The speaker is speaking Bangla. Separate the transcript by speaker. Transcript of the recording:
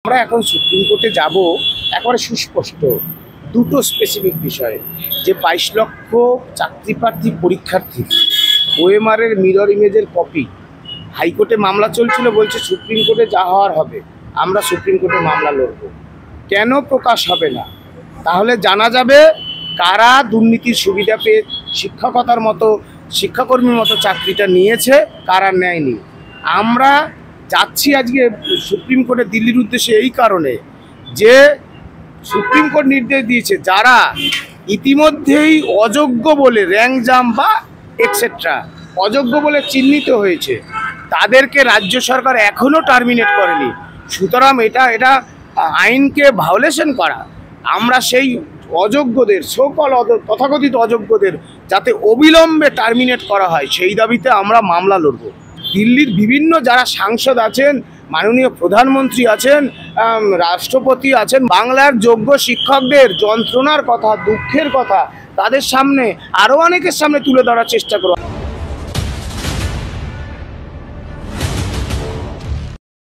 Speaker 1: আমরা এখন সুপ্রিম কোর্টে যাব একেবারে সুস্পষ্ট দুটো স্পেসিফিক বিষয়ে, যে 22 লক্ষ চাকরি প্রার্থী পরীক্ষার্থী ওএমআরের মিরর ইমেজের কপি হাইকোর্টে মামলা চলছিল, বলছে সুপ্রিম কোর্টে যা হওয়ার হবে, আমরা সুপ্রিম কোর্টে মামলা লড়ব। কেন প্রকাশ হবে না? তাহলে জানা যাবে কারা দুর্নীতির সুবিধা পেয়ে শিক্ষকতার মতো শিক্ষাকর্মীর মতো চাকরিটা নিয়েছে, কারা নেয়নি। আমরা যাচ্ছি আজকে সুপ্রিম কোর্টে দিল্লির উদ্দেশ্যে এই কারণে যে সুপ্রিম কোর্ট নির্দেশ দিয়েছে যারা ইতিমধ্যেই অযোগ্য বলে র্যাঙ্ক জাম বা এক্সেট্রা অযোগ্য বলে চিহ্নিত হয়েছে তাদেরকে রাজ্য সরকার এখনও টার্মিনেট করেনি। সুতরাং এটা আইনকে ভায়োলেশন করা। আমরা সেই অযোগ্যদের তথাকথিত অযোগ্যদের যাতে অবিলম্বে টার্মিনেট করা হয় সেই দাবিতে আমরা মামলা লড়ব। দিল্লির বিভিন্ন যারা সাংসদ আছেন, মাননীয় প্রধানমন্ত্রী আছেন, রাষ্ট্রপতি আছেন, বাংলার যোগ্য শিক্ষকদের যন্ত্রণার কথা, দুঃখের কথা তাদের সামনে আরও অনেকের সামনে তুলে ধরার চেষ্টা করব।